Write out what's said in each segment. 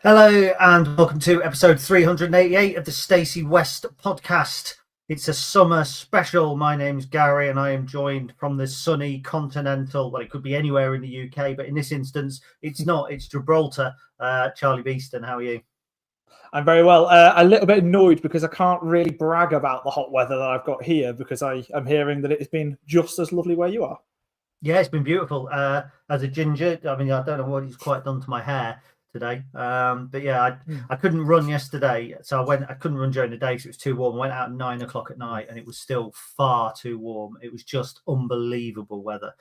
Hello and welcome to episode 388 of the Stacey West podcast. It's a summer special. My name's Gary and I am joined from the sunny continental, well, it could be anywhere in the UK, but in this instance, it's not. It's Gibraltar. Charlie Beeston, how are you? I'm very well. A little bit annoyed because I can't really brag about the hot weather that I've got here because I'm hearing that it's been just as lovely where you are. Yeah, it's been beautiful. As a ginger, I mean, I don't know what he's quite done to my hair today, but yeah, I couldn't run yesterday, so I couldn't run during the day because it was too warm. I went out at 9 o'clock at night and it was still far too warm. It was just unbelievable weather.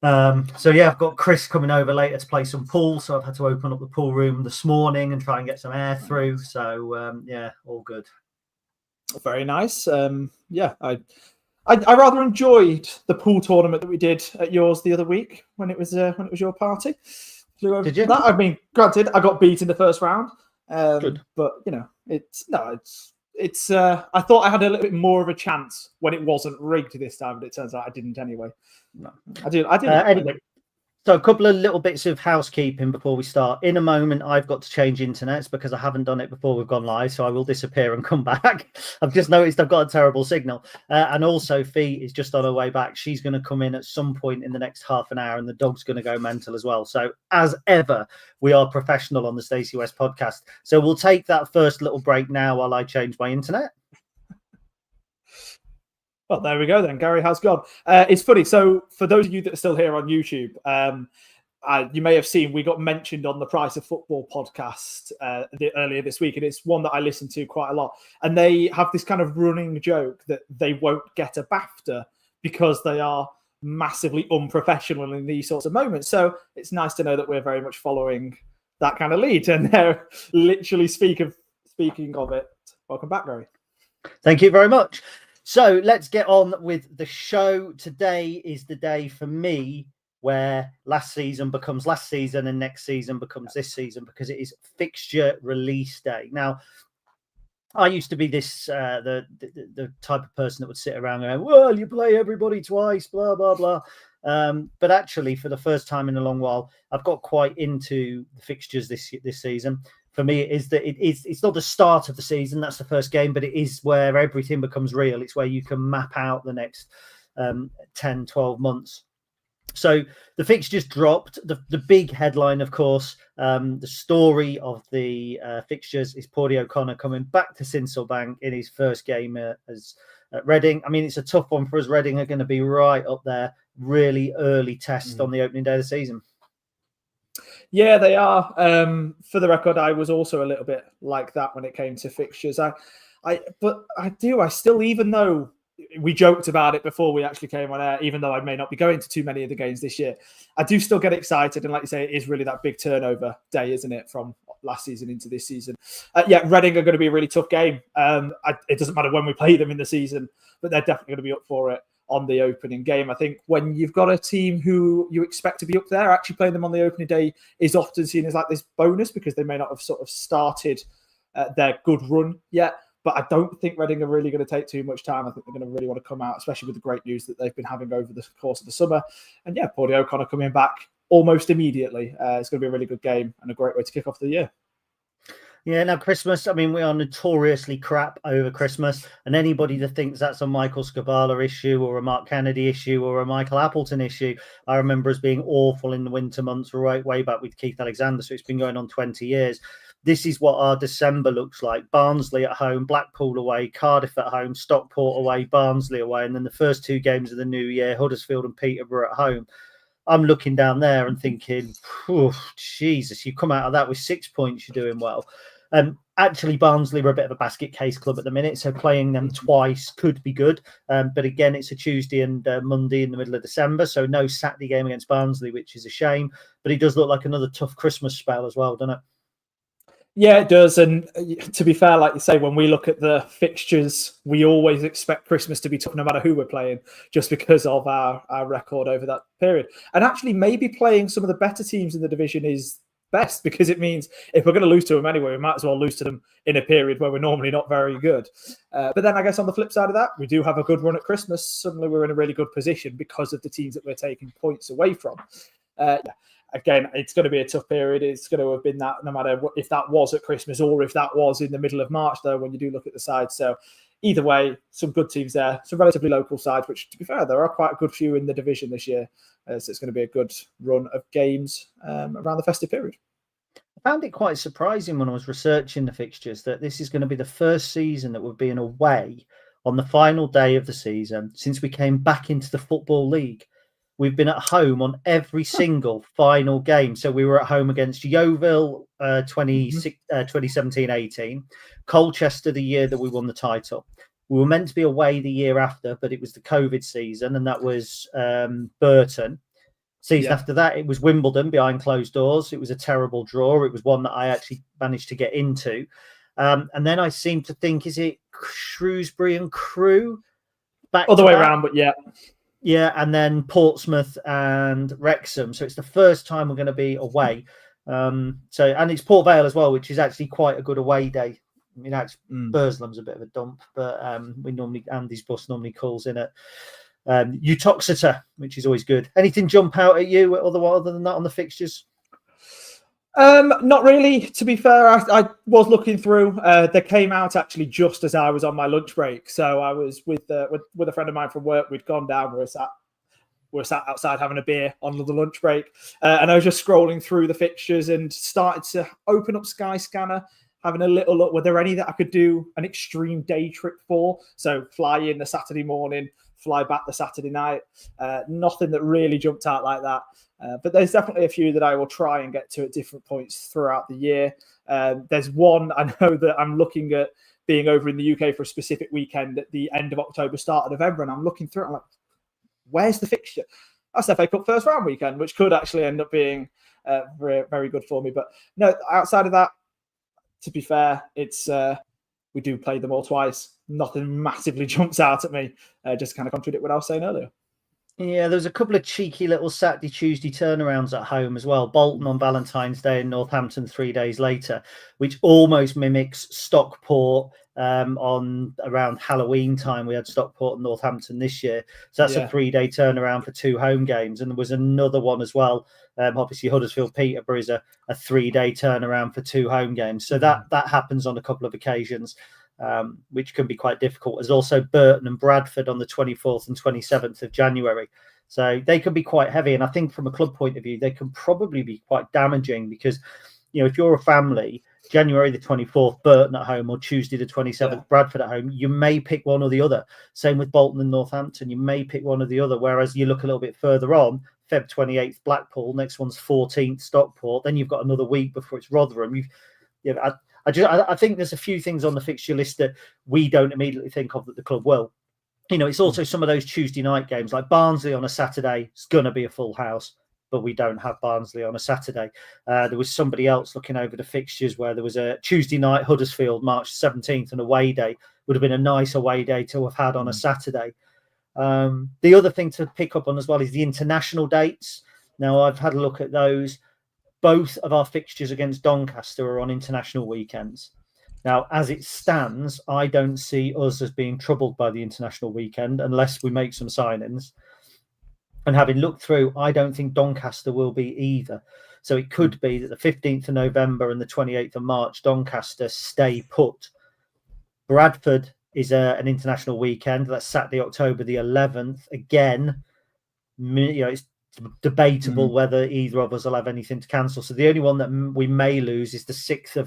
So yeah, I've got Chris coming over later to play some pool, so I've had to open up the pool room this morning and try and get some air through. So yeah, all good. Very nice. Yeah, I rather enjoyed the pool tournament that we did at yours the other week when it was your party. Did you? I mean, granted, I got beat in the first round, Good. but you know, it's. I thought I had a little bit more of a chance when it wasn't rigged this time, but it turns out I didn't anyway. No. I did. Anyway, so a couple of little bits of housekeeping before we start. In a moment, I've got to change internets because I haven't done it before we've gone live, so I will disappear and come back. I've just noticed I've got a terrible signal. And also, Fee is just on her way back. She's going to come in at some point in the next half an hour, and the dog's going to go mental as well. So, as ever, we are professional on the Stacey West podcast. So we'll take that first little break now while I change my internet. Well, there we go then. Gary has gone. It's funny. So for those of you that are still here on YouTube, you may have seen we got mentioned on the Price of Football podcast earlier this week, and it's one that I listen to quite a lot. And they have this kind of running joke that they won't get a BAFTA because they are massively unprofessional in these sorts of moments. So it's nice to know that we're very much following that kind of lead. And they're literally speaking of it. Welcome back, Gary. Thank you very much. So let's get on with the show. Today is the day for me where last season becomes last season and next season becomes this season because it is fixture release day. Now, I used to be this the type of person that would sit around going, well, you play everybody twice, blah, blah, blah. But actually, for the first time in a long while, I've got quite into the fixtures this season. For me, it's not the start of the season, that's the first game, but it is where everything becomes real. It's where you can map out the next 10, 12 months. So the fixtures dropped. The big headline, of course, the story of the fixtures is Paudie O'Connor coming back to Sincilbank in his first game as Reading. I mean, it's a tough one for us. Reading are going to be right up there, really early test on the opening day of the season. Yeah, they are. For the record, I was also a little bit like that when it came to fixtures. I still, even though we joked about it before we actually came on air, even though I may not be going to too many of the games this year, I do still get excited. And like you say, it is really that big turnover day, isn't it, from last season into this season? Yeah, Reading are going to be a really tough game. It doesn't matter when we play them in the season, but they're definitely going to be up for it on the opening game. I think when you've got a team who you expect to be up there, actually playing them on the opening day is often seen as like this bonus because they may not have sort of started their good run yet. But I don't think Reading are really going to take too much time. I think they're going to really want to come out, especially with the great news that they've been having over the course of the summer. And yeah, Paudie O'Connor coming back almost immediately. It's going to be a really good game and a great way to kick off the year. Yeah, now Christmas, I mean, we are notoriously crap over Christmas. And anybody that thinks that's a Michael Scabala issue or a Mark Kennedy issue or a Michael Appleton issue, I remember as being awful in the winter months right way back with Keith Alexander. So it's been going on 20 years. This is what our December looks like. Barnsley at home, Blackpool away, Cardiff at home, Stockport away, Barnsley away. And then the first two games of the new year, Huddersfield and Peterborough at home. I'm looking down there and thinking, Jesus, you come out of that with 6 points, you're doing well. Actually, Barnsley were a bit of a basket case club at the minute, so playing them twice could be good. But again, it's a Tuesday and Monday in the middle of December, so no Saturday game against Barnsley, which is a shame. But it does look like another tough Christmas spell as well, doesn't it? Yeah, it does. And to be fair, like you say, when we look at the fixtures, we always expect Christmas to be tough no matter who we're playing, just because of our record over that period. And actually, maybe playing some of the better teams in the division is best, because it means if we're going to lose to them anyway, we might as well lose to them in a period where we're normally not very good. But then I guess on the flip side of that, we do have a good run at Christmas. Suddenly we're in a really good position because of the teams that we're taking points away from. Again, it's going to be a tough period. It's going to have been that no matter if that was at Christmas or if that was in the middle of March, though, when you do look at the sides. So either way, some good teams there, some relatively local sides, which, to be fair, there are quite a good few in the division this year. So it's going to be a good run of games around the festive period. I found it quite surprising when I was researching the fixtures that this is going to be the first season that we're being away on the final day of the season since we came back into the Football League. We've been at home on every single final game. So we were at home against Yeovil 2017-18, Colchester the year that we won the title. We were meant to be away the year after, but it was the COVID season, and that was Burton. Season after that, it was Wimbledon behind closed doors. It was a terrible draw. It was one that I actually managed to get into. And then I seem to think, is it Shrewsbury and Crewe? Other way around, but yeah. Yeah, and then Portsmouth and Wrexham. So it's the first time we're going to be away. And it's Port Vale as well, which is actually quite a good away day. I mean, Burslem's a bit of a dump, but Andy's bus normally calls in at Uttoxeter, which is always good. Anything jump out at you other than that on the fixtures? Not really, to be fair. I was looking through. They came out actually just as I was on my lunch break. So I was with a friend of mine from work. We'd gone down. We were sat outside having a beer on the lunch break. And I was just scrolling through the fixtures and started to open up Sky Scanner, having a little look. Were there any that I could do an extreme day trip for? So fly in the Saturday morning, fly back the Saturday night. Nothing that really jumped out like that. But there's definitely a few that I will try and get to at different points throughout the year. There's one I know that I'm looking at being over in the UK for a specific weekend at the end of October, start of November, and I'm looking through it. I'm like, where's the fixture? That's FA Cup first round weekend, which could actually end up being very, very good for me. But no, outside of that, to be fair, it's we do play them all twice. Nothing massively jumps out at me. Just kind of contradict what I was saying earlier. Yeah, there's a couple of cheeky little Saturday, Tuesday turnarounds at home as well. Bolton on Valentine's Day and Northampton 3 days later, which almost mimics Stockport on around Halloween time. We had Stockport and Northampton this year. So that's a 3-day turnaround for 2 home games. And there was another one as well. Obviously, Huddersfield-Peterborough is a 3-day turnaround for 2 home games. So that happens on a couple of occasions. Which can be quite difficult. There's also Burton and Bradford on the 24th and 27th of January. So they can be quite heavy. And I think from a club point of view, they can probably be quite damaging because, if you're a family, January the 24th, Burton at home, or Tuesday the 27th, Bradford at home, you may pick one or the other. Same with Bolton and Northampton. You may pick one or the other. Whereas you look a little bit further on, Feb 28th, Blackpool, next one's 14th, Stockport. Then you've got another week before it's Rotherham. I think there's a few things on the fixture list that we don't immediately think of that the club will. It's also some of those Tuesday night games, like Barnsley on a Saturday. It's going to be a full house, but we don't have Barnsley on a Saturday. There was somebody else looking over the fixtures where there was a Tuesday night Huddersfield, March 17th, an away day. Would have been a nice away day to have had on a Saturday. The other thing to pick up on as well is the international dates. Now, I've had a look at those. Both of our fixtures against Doncaster are on international weekends. Now, as it stands, I don't see us as being troubled by the international weekend unless we make some signings. And having looked through, I don't think Doncaster will be either. So it could be that the 15th of November and the 28th of March, Doncaster stay put. Bradford is an international weekend. That's Saturday, October the 11th. Again, it's debatable whether either of us will have anything to cancel. So the only one that we may lose is the 6th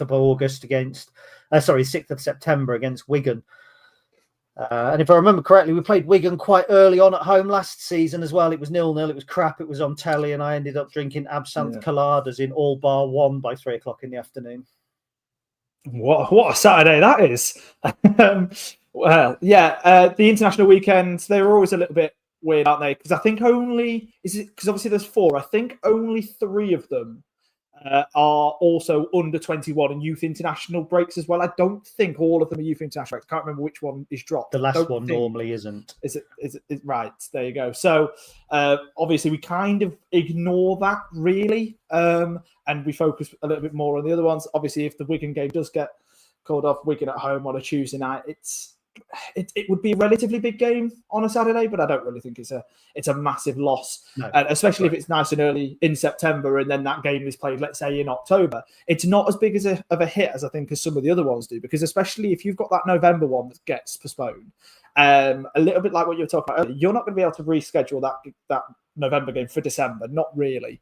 of August against 6th of September against Wigan. And if I remember correctly, we played Wigan quite early on at home last season as well. It was 0-0. It was crap. It was on telly, and I ended up drinking absinthe coladas in all bar one by 3 o'clock in the afternoon. What a Saturday that is! The international weekends, they were always a little bit weird, aren't they? Because I think because obviously there's 4. I think only 3 of them are also under 21 and youth international breaks as well. I don't think all of them are youth international breaks. I can't remember which one is dropped. The last one normally isn't. Is it right? There you go. So obviously we kind of ignore that really, and we focus a little bit more on the other ones. Obviously, if the Wigan game does get called off, Wigan at home on a Tuesday night, it would be a relatively big game on a Saturday, but I don't really think it's a massive loss, no, especially if it's nice and early in September and then that game is played, let's say, in October. It's not as big of a hit as I think as some of the other ones do, because especially if you've got that November one that gets postponed, a little bit like what you were talking about earlier, you're not going to be able to reschedule that November game for December, not really.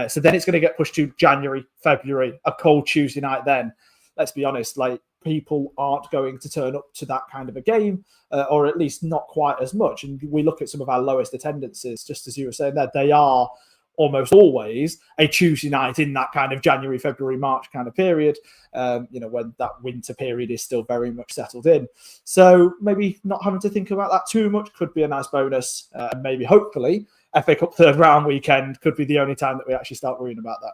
So then it's going to get pushed to January, February, a cold Tuesday night then. Let's be honest, like, people aren't going to turn up to that kind of a game, or at least not quite as much. And we look at some of our lowest attendances, just as you were saying there, they are almost always a Tuesday night in that kind of January, February, March kind of period, when that winter period is still very much settled in. So maybe not having to think about that too much could be a nice bonus. And maybe, hopefully, FA Cup third round weekend could be the only time that we actually start worrying about that.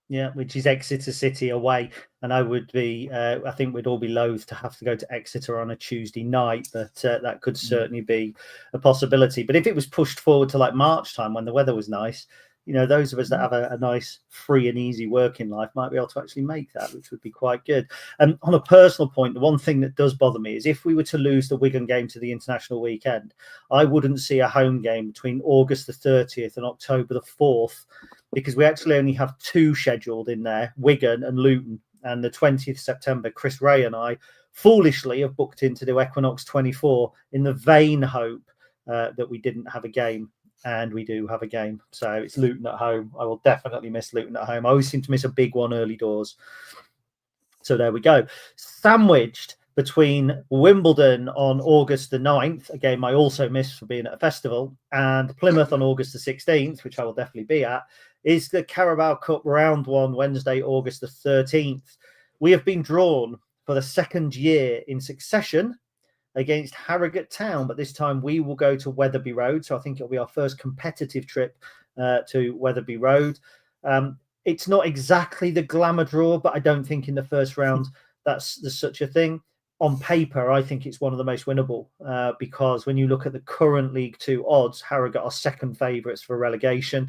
Yeah, which is Exeter City away. And I would be, I think we'd all be loath to have to go to Exeter on a Tuesday night, but that could certainly be a possibility. But if it was pushed forward to like March time when the weather was nice, those of us that have a nice free and easy working life might be able to actually make that, which would be quite good. And on a personal point, the one thing that does bother me is if we were to lose the Wigan game to the international weekend, I wouldn't see a home game between August the 30th and October the 4th, because we actually only have two scheduled in there, Wigan and Luton. And the 20th September, Chris Ray and I foolishly have booked in to do Equinox 24 in the vain hope that we didn't have a game. And we do have a game. So it's Luton at home. I will definitely miss Luton at home. I always seem to miss a big one early doors. So there we go. Sandwiched between Wimbledon on August the 9th, a game I also missed for being at a festival, and Plymouth on August the 16th, which I will definitely be at, is the Carabao Cup Round 1, Wednesday, August the 13th. We have been drawn for the second year in succession against Harrogate Town, but this time we will go to Wetherby Road. So I think it'll be our first competitive trip to Wetherby Road. It's not exactly the glamour draw, but I don't think in the first round there's such a thing. On paper, I think it's one of the most winnable because when you look at the current League Two odds, Harrogate are second favourites for relegation.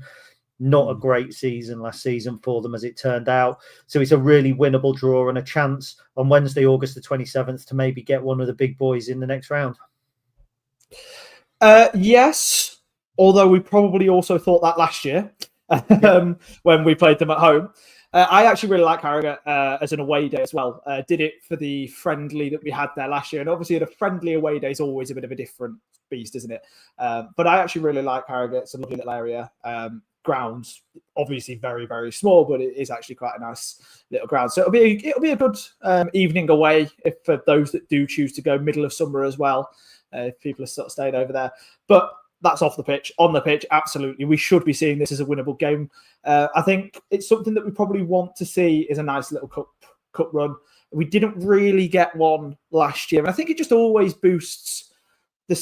Not a great season last season for them, as it turned out. So it's a really winnable draw and a chance on Wednesday, August the 27th, to maybe get one of the big boys in the next round. Yes, although we probably also thought that last year when we played them at home. I actually really like Harrogate as an away day as well. Did it for the friendly that we had there last year. And obviously a friendly away day is always a bit of a different beast, isn't it? But I actually really like Harrogate. It's a lovely little area. Grounds obviously very, very small, but it is actually quite a nice little ground. So it'll be a good evening away for those that do choose to go middle of summer as well. If people are sort of staying over there, but that's off the pitch. On the pitch, absolutely, we should be seeing this as a winnable game. I think it's something that we probably want to see is a nice little cup run. We didn't really get one last year, and I think it just always boosts the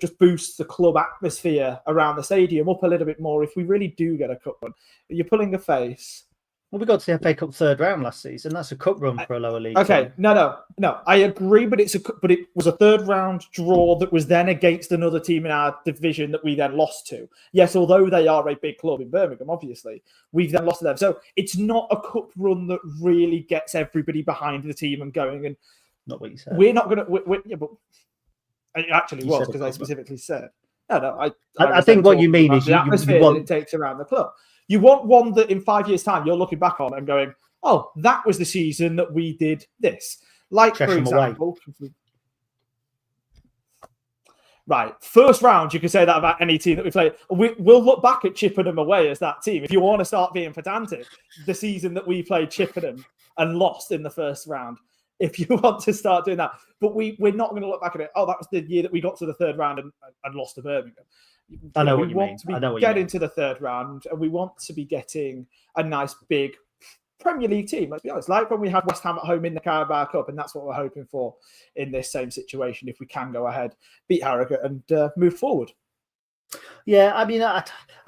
just boosts the club atmosphere around the stadium up a little bit more if we really do get a cup run. You're pulling a face. Well, we got to the FA Cup third round last season. That's a cup run for a lower league. Okay, no. I agree, but it was a third round draw that was then against another team in our division that we then lost to. Yes, although they are a big club in Birmingham, obviously, we've then lost to them. So it's not a cup run that really gets everybody behind the team and going. And not what you said. We're not going to. Yeah, but it actually was because I specifically said. No. I think what you mean is the atmosphere that it takes around the club. You want one that in 5 years' time you're looking back on and going, "Oh, that was the season that we did this." Like, for example, right, first round, you can say that about any team that we played. We'll look back at Chippenham away as that team. If you want to start being pedantic, the season that we played Chippenham and lost in the first round. If you want to start doing that, but we're not going to look back at it. Oh, that was the year that we got to the third round and lost to Birmingham. I know what you mean. We want to be getting to the third round, and we want to be getting a nice big Premier League team. Let's be honest, like when we had West Ham at home in the Carabao Cup, and that's what we're hoping for in this same situation. If we can go ahead, beat Harrogate, and move forward. Yeah, I mean, I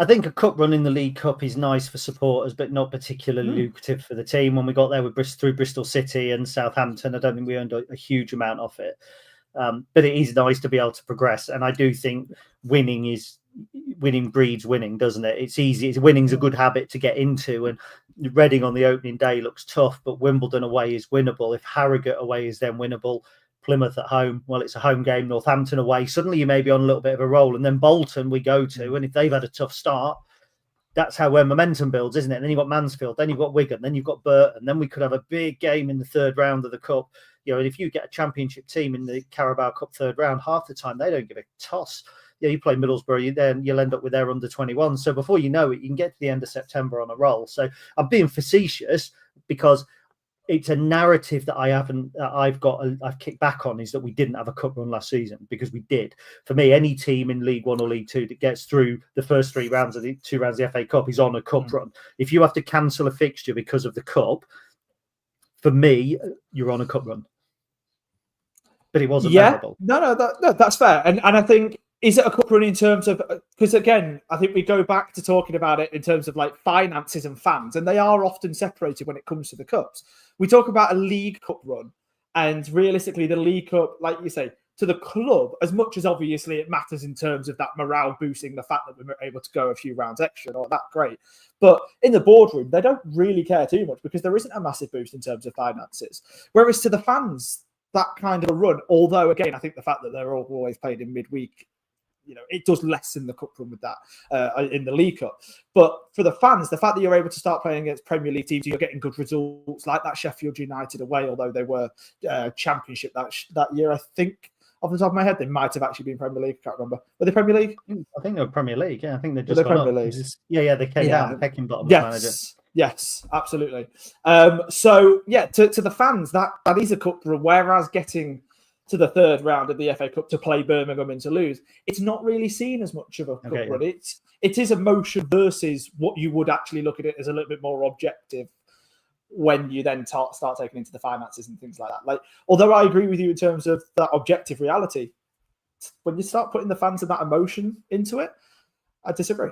think a cup run in the League Cup is nice for supporters, but not particularly lucrative for the team. When we got there with through Bristol City and Southampton, I don't think we earned a huge amount off it. But it is nice to be able to progress, and I do think winning breeds winning, doesn't it? It's easy. Winning's a good habit to get into, and Reading on the opening day looks tough, but Wimbledon away is winnable. If Harrogate away is then winnable, Plymouth at home, well, it's a home game. Northampton away, suddenly you may be on a little bit of a roll, and then Bolton we go to, and if they've had a tough start, that's where momentum builds, isn't it? And then you've got Mansfield, then you've got Wigan, then you've got Burton, then we could have a big game in the third round of the Cup. And if you get a championship team in the Carabao Cup third round, half the time they don't give a toss. You play Middlesbrough, then you'll end up with their under 21. So before you know it, you can get to the end of September on a roll. So I'm being facetious because it's a narrative that I've kicked back on, is that we didn't have a cup run last season, because we did. For me, any team in League One or League Two that gets through the first two rounds of the FA Cup is on a cup run. If you have to cancel a fixture because of the cup, for me, you're on a cup run. But it wasn't memorable. No, that's fair. And I think, is it a cup run in terms of, because again, I think we go back to talking about it in terms of like finances and fans, and they are often separated when it comes to the cups. We talk about a League Cup run, and realistically, the League Cup, like you say, to the club, as much as obviously it matters in terms of that morale boosting, the fact that we were able to go a few rounds extra, not that great. But in the boardroom, they don't really care too much because there isn't a massive boost in terms of finances. Whereas to the fans, that kind of a run, although again, I think the fact that they're all always played in midweek, it does lessen the cup run with that in the League Cup. But for the fans, the fact that you're able to start playing against Premier League teams, you're getting good results like that Sheffield United away, although they were Championship that year. I think off the top of my head, they might have actually been Premier League. I can't remember. Were they Premier League? I think they were Premier League. Yeah, I think they just got Premier up. League. Yeah, they came down pecking bottom manager. Yes, absolutely. So yeah, to the fans, that is a cup run. Whereas getting to the third round of the FA Cup to play Birmingham and to lose, it's not really seen as much of a cup run. It is emotion versus what you would actually look at it as a little bit more objective when you then start taking into the finances and things like that. Like, although I agree with you in terms of that objective reality, when you start putting the fans and that emotion into it, I disagree.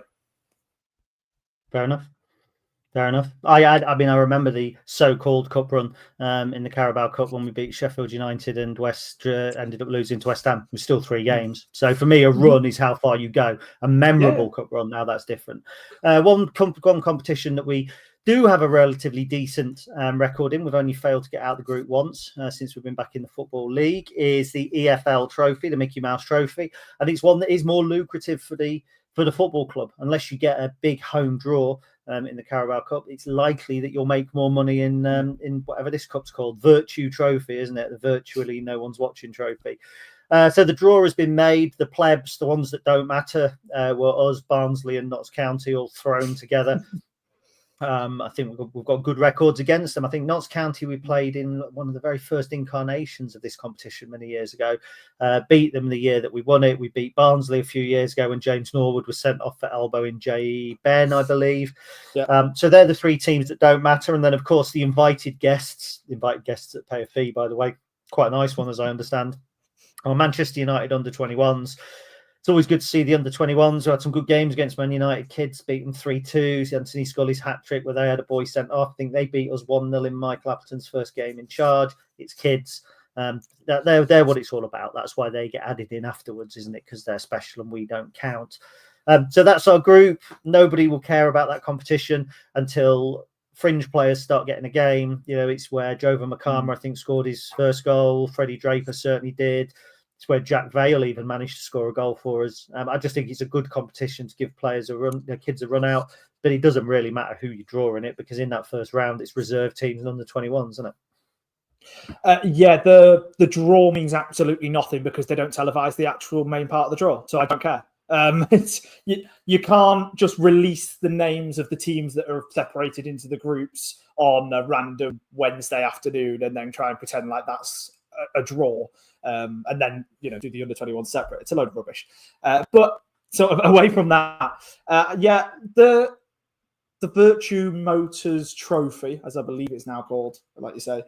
Fair enough. I mean, I remember the so-called cup run in the Carabao Cup when we beat Sheffield United and West ended up losing to West Ham. It was still 3 games. So for me, a run is how far you go. A memorable cup run, now that's different. One competition that we do have a relatively decent record in, we've only failed to get out of the group once since we've been back in the Football League, is the EFL Trophy, the Mickey Mouse Trophy. And it's one that is more lucrative for the football club. Unless you get a big home draw in the Carabao Cup, it's likely that you'll make more money in whatever this cup's called, Virtue Trophy, isn't it? The virtually no one's watching trophy. So the draw has been made. The plebs, the ones that don't matter, were us, Barnsley and Notts County, all thrown together. I think we've got good records against them. I think Notts County we played in one of the very first incarnations of this competition many years ago. Beat them the year that we won it. We beat Barnsley a few years ago when James Norwood was sent off for elbowing J. Ben, I believe. Yeah. So they're the 3 teams that don't matter. And then, of course, the invited guests that pay a fee, by the way. Quite a nice one, as I understand. Manchester United under-21s. It's always good to see the under-21s who had some good games against Man United kids, beating 3-2. Anthony Scully's hat-trick where they had a boy sent off. I think they beat us 1-0 in Michael Appleton's first game in charge. It's kids. They're what it's all about. That's why they get added in afterwards, isn't it? Because they're special and we don't count. So that's our group. Nobody will care about that competition until fringe players start getting a game. It's where Jovan Makama, I think, scored his first goal. Freddie Draper certainly did. It's where Jack Vale even managed to score a goal for us. I just think it's a good competition to give players a run, kids a run out. But it doesn't really matter who you draw in it, because in that first round, it's reserve teams and under-21s, isn't it? The draw means absolutely nothing because they don't televise the actual main part of the draw. So I don't care. You can't just release the names of the teams that are separated into the groups on a random Wednesday afternoon and then try and pretend like that's a draw. And then, do the under-21 separate. It's a load of rubbish. But sort of away from that, the Virtue Motors Trophy, as I believe it's now called, like you say,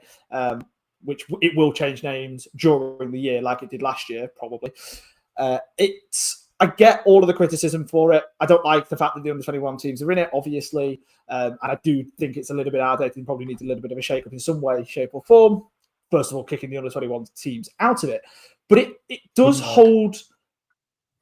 which it will change names during the year, like it did last year, probably. It's I get all of the criticism for it. I don't like the fact that the under-21 teams are in it, obviously. And I do think it's a little bit outdated and probably needs a little bit of a shake-up in some way, shape or form. First of all, kicking the under-21 teams out of it. But it does hold...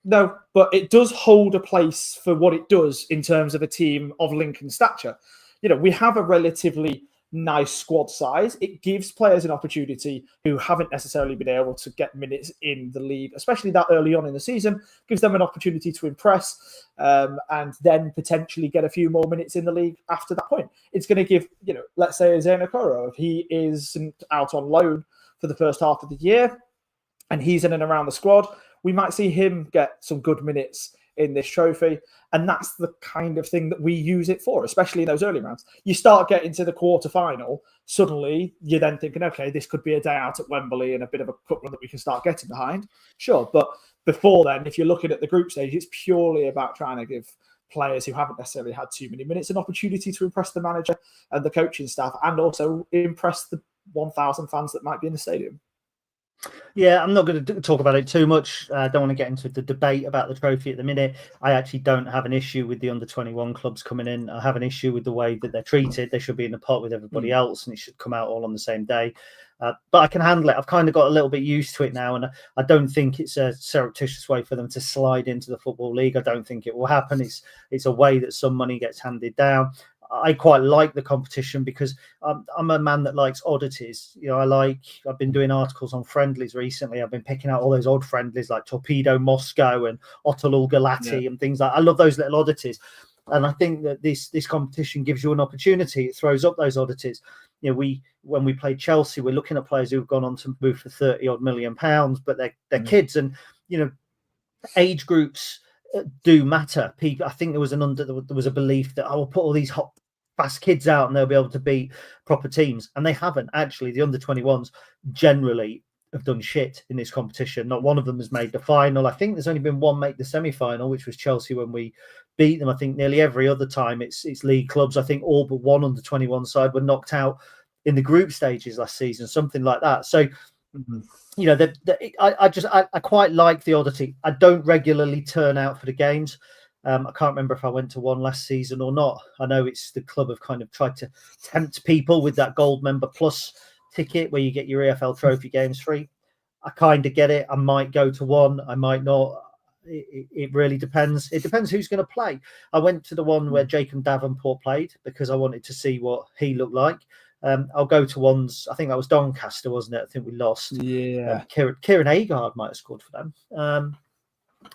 No, but it does hold a place for what it does in terms of a team of Lincoln stature. We have a relatively nice squad size. It gives players an opportunity who haven't necessarily been able to get minutes in the league, especially that early on in the season, gives them an opportunity to impress and then potentially get a few more minutes in the league after that point. It's going to give, let's say Zane Okoro, if he isn't out on loan for the first half of the year and he's in and around the squad, we might see him get some good minutes in this trophy. And that's the kind of thing that we use it for, especially in those early rounds. You start getting to the quarterfinal, suddenly you're then thinking, okay, this could be a day out at Wembley and a bit of a cup run that we can start getting behind. Sure, but before then, if you're looking at the group stage, it's purely about trying to give players who haven't necessarily had too many minutes an opportunity to impress the manager and the coaching staff and also impress the 1,000 fans that might be in the stadium. Yeah, I'm not going to talk about it too much. I don't want to get into the debate about the trophy at the minute. I actually don't have an issue with the under-21 clubs coming in. I have an issue with the way that they're treated. They should be in the pot with everybody else and it should come out all on the same day. But I can handle it. I've kind of got a little bit used to it now, and I don't think it's a surreptitious way for them to slide into the Football League. I don't think it will happen. It's a way that some money gets handed down. I quite like the competition because I'm a man that likes oddities. I've been doing articles on friendlies recently. I've been picking out all those odd friendlies like Torpedo Moscow and Ottolul Galati and things like that. I love those little oddities. And I think that this competition gives you an opportunity. It throws up those oddities. When we played Chelsea, we're looking at players who've gone on to move for 30 odd million pounds, but they're kids, and age groups do matter. People, I think there was a belief that I will put all these hot, fast kids out and they'll be able to beat proper teams, and they haven't. Actually, the under-21s generally have done shit in this competition. Not one of them has made the final. I think there's only been one make the semi-final, which was Chelsea when we beat them. I think nearly every other time it's league clubs. I think all but one under-21 side were knocked out in the group stages last season, something like that. So I quite like the oddity. I don't regularly turn out for the games. I can't remember if I went to one last season or not. I know it's the club have kind of tried to tempt people with that Gold Member Plus ticket where you get your EFL Trophy games free. I kind of get it. I might go to one. I might not. It really depends. It depends who's going to play. I went to the one where Jacob Davenport played because I wanted to see what he looked like. I'll go to ones. I think that was Doncaster, wasn't it? I think we lost. Yeah. Kieran Agard might have scored for them.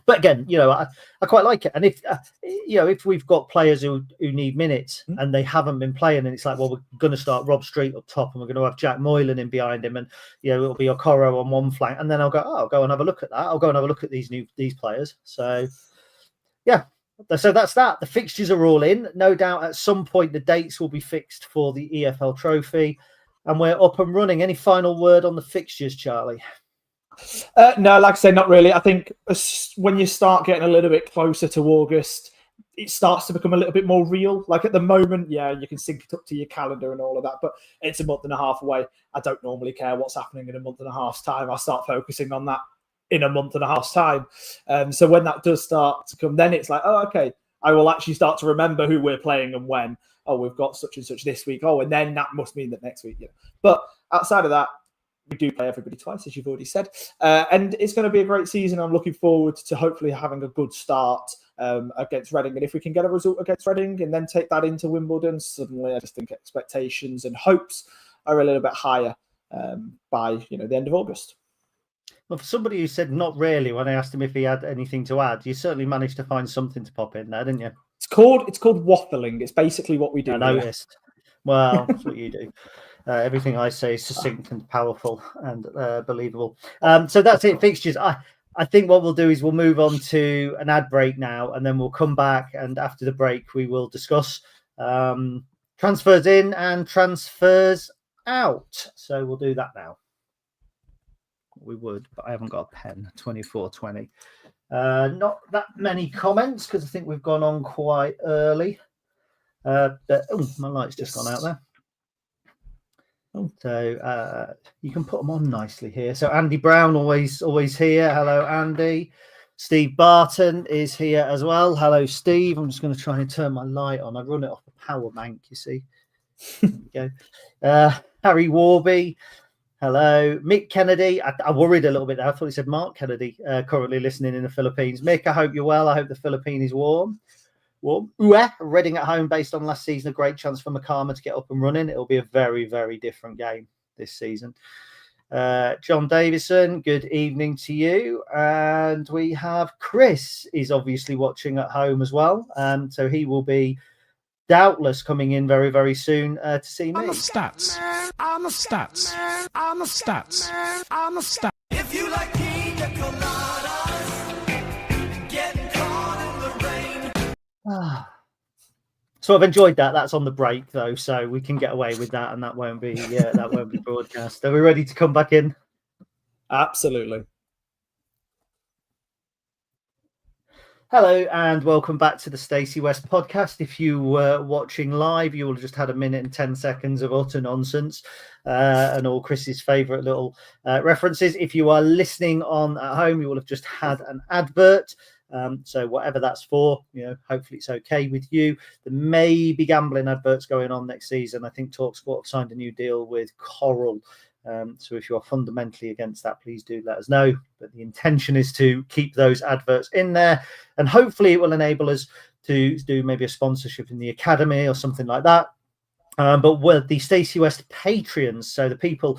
But again, I quite like it. And if we've got players who need minutes and they haven't been playing, and it's like, well, we're going to start Rob Street up top and we're going to have Jack Moylan in behind him, and it'll be Okoro on one flank, and then I'll go and have a look at that. I'll go and have a look at these players. So yeah. So that's that. The fixtures are all in. No doubt at some point the dates will be fixed for the EFL Trophy, and we're up and running. Any final word on the fixtures, Charlie? No, like I say, not really. I think when you start getting a little bit closer to August, it starts to become a little bit more real. Like at the moment, you can sync it up to your calendar and all of that, but it's a month and a half away. I don't normally care what's happening in a month and a half's time. I start focusing on that in a month and a half's time. So when that does start to come, then it's like, oh, okay, I will actually start to remember who we're playing and when. Oh, we've got such and such this week. Oh, and then that must mean that next week. But outside of that, we do play everybody twice, as you've already said. And it's going to be a great season. I'm looking forward to hopefully having a good start against Reading. And if we can get a result against Reading and then take that into Wimbledon, suddenly I just think expectations and hopes are a little bit higher by the end of August. Well, for somebody who said not really when I asked him if he had anything to add, you certainly managed to find something to pop in there, didn't you? It's called waffling. It's basically what we do. I noticed. Well, that's what you do. Everything I say is succinct and powerful and believable. So that's it, fixtures. I think what we'll do is we'll move on to an ad break now, and then we'll come back, and after the break we will discuss transfers in and transfers out. So we'll do that now. We would, but I haven't got a pen. 24:20. Not that many comments because I think we've gone on quite early. But my light's just gone out there. So you can put them on nicely here. So Andy Brown always here. Hello, Andy. Steve Barton is here as well. Hello, Steve. I'm just going to try and turn my light on. I run it off a power bank, you see. There we go. Harry Warby. Hello. Mick Kennedy. I worried a little bit there. I thought he said Mark Kennedy, currently listening in the Philippines. Mick, I hope you're well. I hope the Philippines is warm. Reading at home based on last season. A great chance for Makama to get up and running. It'll be a very, very different game this season. John Davison, good evening to you. And we have Chris is obviously watching at home as well. So he will be doubtless coming in very, very soon to see me. I'm a stats. If you like pina coladas, getting caught in the rain. So I've enjoyed that. That's on the break though, so we can get away with that, and that won't be broadcast. Are we ready to come back in? Absolutely. Hello and welcome back to the Stacey West podcast. If you were watching live, you will have just had a minute and 10 seconds of utter nonsense and all Chris's favourite little references. If you are listening on at home, you will have just had an advert. So whatever that's for, hopefully it's okay with you. There may be gambling adverts going on next season. I think TalkSport have signed a new deal with Coral. So if you are fundamentally against that, please do let us know. But the intention is to keep those adverts in there, and hopefully it will enable us to do maybe a sponsorship in the academy or something like that. But with the Stacey West Patreons, so the people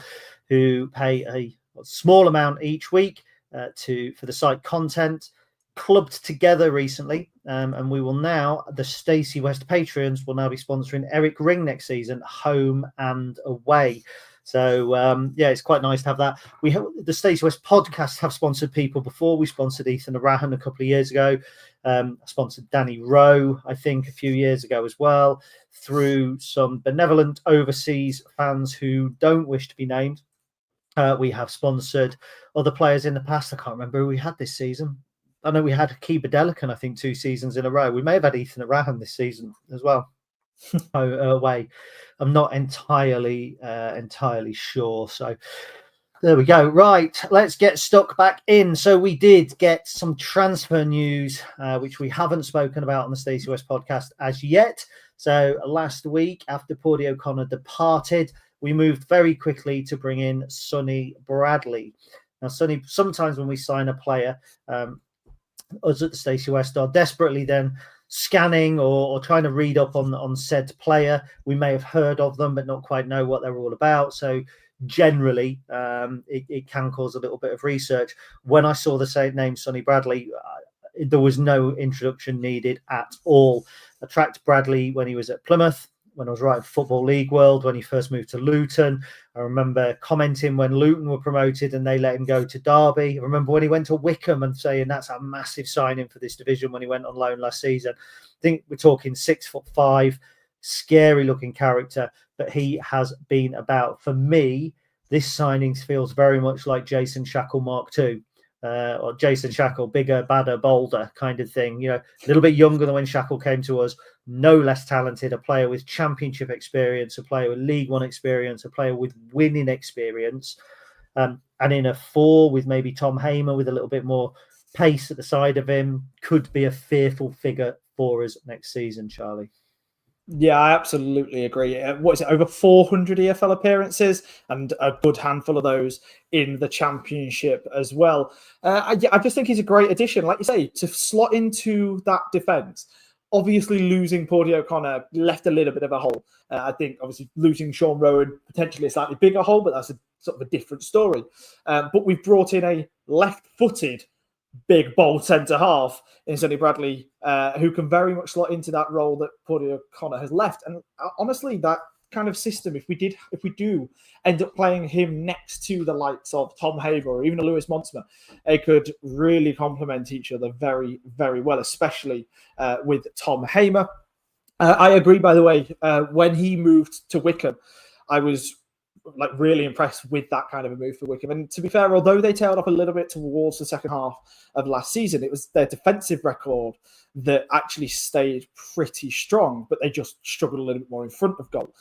who pay a small amount each week for the site content, clubbed together recently, and we will now, the Stacey West Patreons will now be sponsoring Eric Ring next season, home and away. So it's quite nice to have that. We have the Stacey West podcast have sponsored people before. We sponsored Ethan Arahan a couple of years ago. Sponsored Danny Rowe, I think, a few years ago as well, through some benevolent overseas fans who don't wish to be named. We have sponsored other players in the past. I can't remember who we had this season. I know we had Kiba Delican, I think, 2 seasons in a row. We may have had Ethan Arahan this season as well. Away. I'm not entirely sure. So there we go. Right, let's get stuck back in. So we did get some transfer news, which we haven't spoken about on the Stacey West podcast as yet. So last week, after Paudie O'Connor departed, we moved very quickly to bring in Sonny Bradley. Now, Sonny, sometimes when we sign a player, us at the Stacey West are desperately then scanning or trying to read up on said player. We may have heard of them, but not quite know what they're all about. So generally, it can cause a little bit of research. When I saw the same name, Sonny Bradley, there was no introduction needed at all. I tracked Bradley when he was at Plymouth, when I was writing Football League World, when he first moved to Luton. I remember commenting when Luton were promoted and they let him go to Derby. I remember when he went to Wickham and saying that's a massive signing for this division when he went on loan last season. I think we're talking 6'5", scary looking character, but he has been about. For me, this signing feels very much like Jason Shackle Mark II. Or Jason Shackle, bigger, badder, bolder kind of thing. A little bit younger than when Shackle came to us, no less talented, a player with championship experience, a player with League One experience, a player with winning experience. And in a 4 with maybe Tom Hamer with a little bit more pace at the side of him, could be a fearful figure for us next season, Charlie. Yeah, I absolutely agree. What is it, over 400 EFL appearances and a good handful of those in the Championship as well. I just think he's a great addition, like you say, to slot into that defence. Obviously, losing Paudie O'Connor left a little bit of a hole. I think, obviously, losing Sean Rowan, potentially a slightly bigger hole, but that's a sort of a different story. But we've brought in a left-footed big, bold centre-half in Sonny Bradley, who can very much slot into that role that Paudie O'Connor has left. And honestly, that kind of system, if we do end up playing him next to the likes of Tom Haver or even a Lewis Monsma, it could really complement each other very, very well, especially with Tom Hamer. I agree, by the way, when he moved to Wickham, I was really impressed with that kind of a move for Wickham. And to be fair, although they tailed off a little bit towards the second half of last season, it was their defensive record that actually stayed pretty strong, but they just struggled a little bit more in front of goal.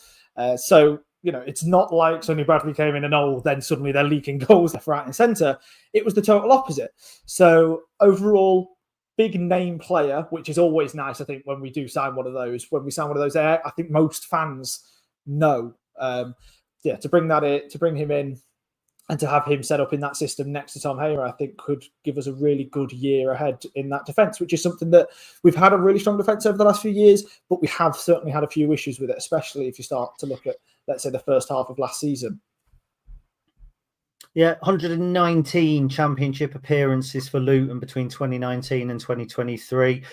So it's not like Sonny Bradley came in and then suddenly they're leaking goals left, right, and centre. It was the total opposite. So overall, big name player, which is always nice. I think when we do sign one of those, I think most fans know. To bring him in and to have him set up in that system next to Tom Hamer, I think could give us a really good year ahead in that defence, which is something that we've had a really strong defence over the last few years, but we have certainly had a few issues with it, especially if you start to look at, let's say, the first half of last season. Yeah, 119 championship appearances for Luton between 2019 and 2023.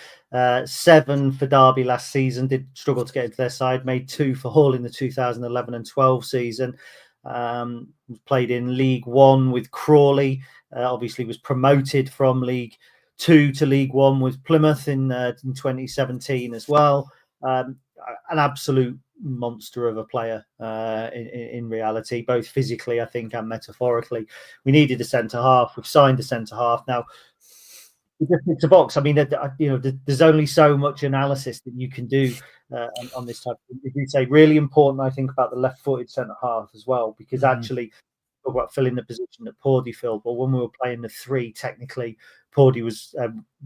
7 for Derby last season, did struggle to get into their side, made 2 for Hull in the 2011 and 12 season. Played in League One with Crawley, obviously was promoted from League Two to League One with Plymouth in 2017 as well. An absolute monster of a player in reality, both physically, I think, and metaphorically. We needed a centre half. We've signed a centre half now. It's a box. I mean, there's only so much analysis that you can do on this type. If you say really important, I think, about the left-footed centre half as well, because actually, talk about filling the position that Pawdy filled. Well, when we were playing the 3, technically, Pawdy was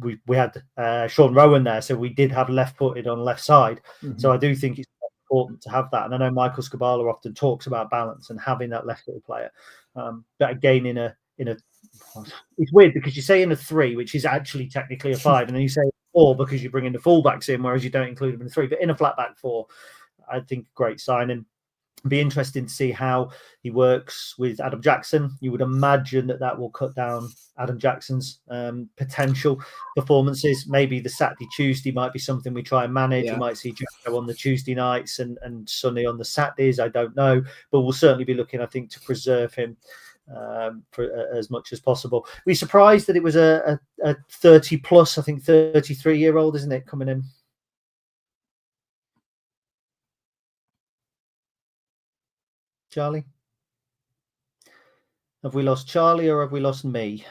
we had Sean Rowan there, so we did have left-footed on left side. So I do think it's important to have that. And I know Michael Skubala often talks about balance and having that left-footed player. But again, in a it's weird because you say in a 3, which is actually technically a 5, and then you say 4 because you're bringing the fullbacks in, whereas you don't include them in 3. But in a flat back 4, I think great signing. Be interesting to see how he works with Adam Jackson. You would imagine that will cut down Adam Jackson's potential performances. Maybe the Saturday, Tuesday might be something we try and manage. You might see Joe on the Tuesday nights and Sonny on the Saturdays. I don't know, but we'll certainly be looking, I think, to preserve him for as much as possible. We're surprised that it was a 30 plus, I think 33-year-old, isn't it, coming in? Charlie? Have we lost Charlie or have we lost me?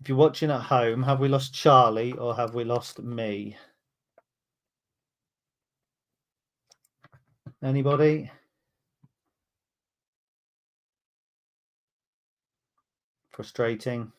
If you're watching at home, have we lost Charlie or have we lost me? Anybody? Frustrating.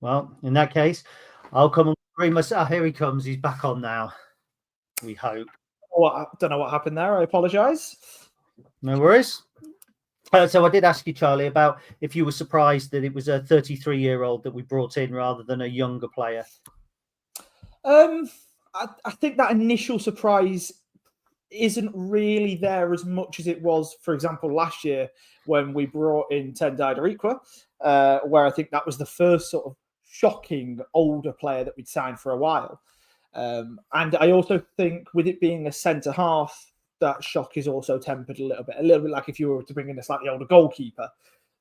Well, in that case, I'll come and bring myself. Here he comes. He's back on now. We hope. I don't know what happened there. I apologise. No worries. So I did ask you, Charlie, about if you were surprised that it was a 33-year-old that we brought in rather than a younger player. I think that initial surprise isn't really there as much as it was, for example, last year when we brought in Tendai Darikwa, where I think that was the first sort of shocking older player that we'd signed for a while. And I also think with it being a centre half, that shock is also tempered a little bit like if you were to bring in a slightly older goalkeeper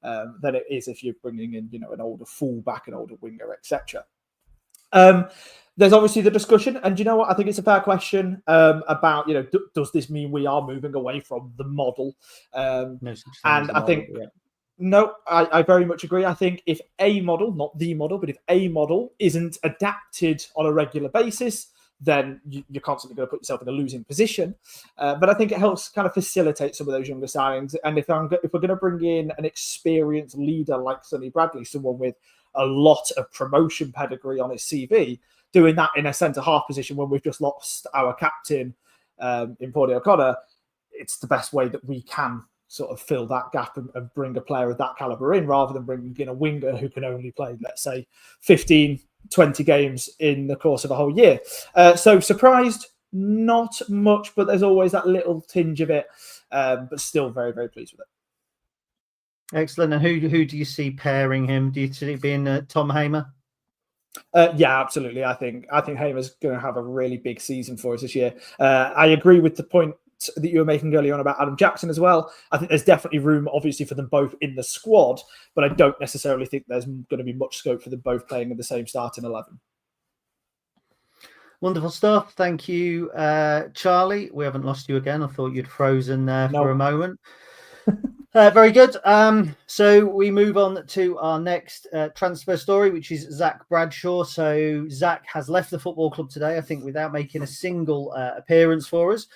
than it is if you're bringing in, an older fullback, an older winger, etc. There's obviously the discussion, and you know what? I think it's a fair question about, does this mean we are moving away from the model? No, I very much agree. I think if a model, not the model, but if a model isn't adapted on a regular basis, then you're constantly going to put yourself in a losing position. But I think it helps kind of facilitate some of those younger signings. And if we're going to bring in an experienced leader like Sonny Bradley, someone with a lot of promotion pedigree on his CV, doing that in a centre-half position when we've just lost our captain in Pawdy O'Connor, it's the best way that we can sort of fill that gap and bring a player of that calibre in, rather than bringing in a winger who can only play, let's say, 15, 20 games in the course of a whole year. So surprised, not much, but there's always that little tinge of it, but still very, very pleased with it. Excellent. And who do you see pairing him? Do you see it being Tom Hamer? Yeah, absolutely. I think Hamer's going to have a really big season for us this year. I agree with the point that you were making earlier on about Adam Jackson as well. I think there's definitely room, obviously, for them both in the squad, but I don't necessarily think there's going to be much scope for them both playing in the same starting 11. Wonderful stuff. Thank you, Charlie. We haven't lost you again. I thought you'd frozen there for a moment. Very good. So we move on to our next transfer story, which is Zach Bradshaw. So Zach has left the football club today, I think, without making a single appearance for us.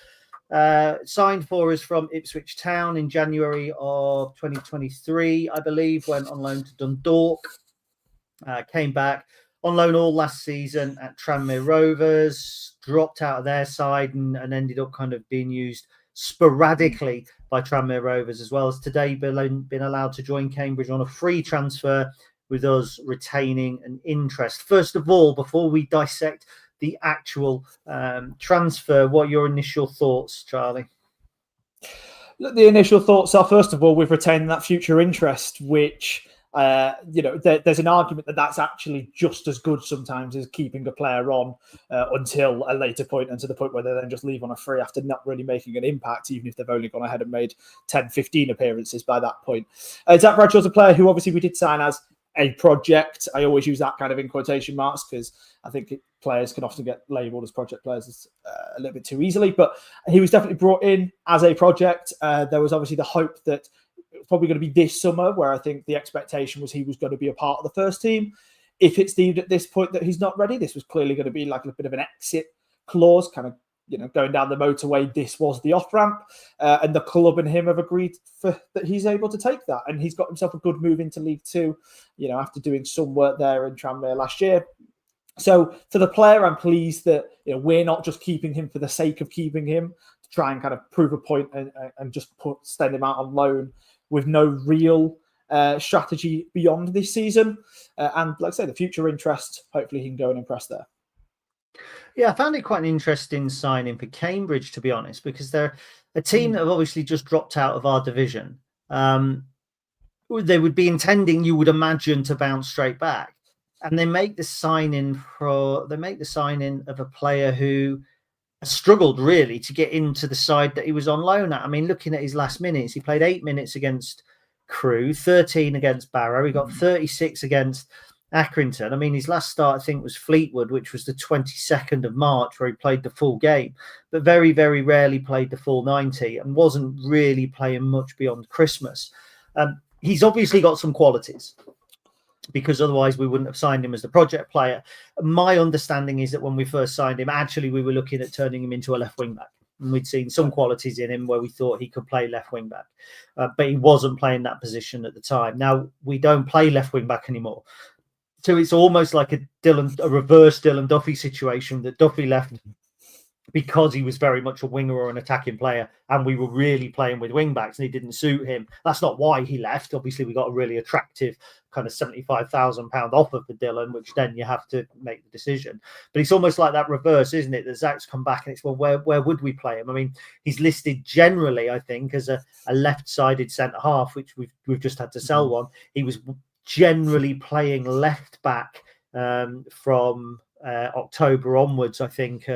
Signed for us from Ipswich Town in January of 2023, I believe, went on loan to Dundalk, came back on loan all last season at Tranmere Rovers, dropped out of their side and ended up kind of being used sporadically by Tranmere Rovers, as well as today been allowed to join Cambridge on a free transfer, with us retaining an interest. First of all, before we dissect the actual transfer, what are your initial thoughts, Charlie? Look, the initial thoughts are, first of all, we've retained that future interest, which there's an argument that that's actually just as good sometimes as keeping a player on until a later point, and to the point where they then just leave on a free after not really making an impact, even if they've only gone ahead and made 10, 15 appearances by that point. Zach Bradshaw's a player who obviously we did sign as a project. I always use that kind of in quotation marks because I think players can often get labelled as project players a little bit too easily, but he was definitely brought in as a project. There was obviously the hope that it's probably going to be this summer, where I think the expectation was he was going to be a part of the first team. If it's deemed at this point that he's not ready, this was clearly going to be like a bit of an exit clause, kind of, going down the motorway. This was the off ramp, and the club and him have agreed that he's able to take that, and he's got himself a good move into League Two, after doing some work there in Tranmere last year. So for the player, I'm pleased that we're not just keeping him for the sake of keeping him to try and kind of prove a point and just send him out on loan with no real strategy beyond this season. And like I say, the future interest, hopefully he can go and impress there. Yeah, I found it quite an interesting signing for Cambridge, to be honest, because they're a team that have obviously just dropped out of our division. They would be intending, you would imagine, to bounce straight back. And they make the signing of a player who struggled really to get into the side that he was on loan at. I mean, looking at his last minutes, he played 8 minutes against Crewe, 13 against Barrow. He got 36 against Accrington. I mean, his last start, I think, was Fleetwood, which was the 22nd of March, where he played the full game, but very, very rarely played the full 90 and wasn't really playing much beyond Christmas. He's obviously got some qualities, because otherwise we wouldn't have signed him as the project player. My understanding is that when we first signed him, actually we were looking at turning him into a left wing back. And we'd seen some qualities in him where we thought he could play left wing back, but he wasn't playing that position at the time. Now we don't play left wing back anymore. So it's almost like a reverse Dylan Duffy situation, that Duffy left because he was very much a winger or an attacking player, and we were really playing with wing backs and it didn't suit him. That's not why he left. Obviously, we got a really attractive kind of £75,000 offer for Dylan, which then you have to make the decision. But it's almost like that reverse, isn't it? That Zach's come back and it's, well, where would we play him? I mean, he's listed generally, I think, as a left-sided centre half, which we've just had to sell one. He was generally playing left back from October onwards, I think.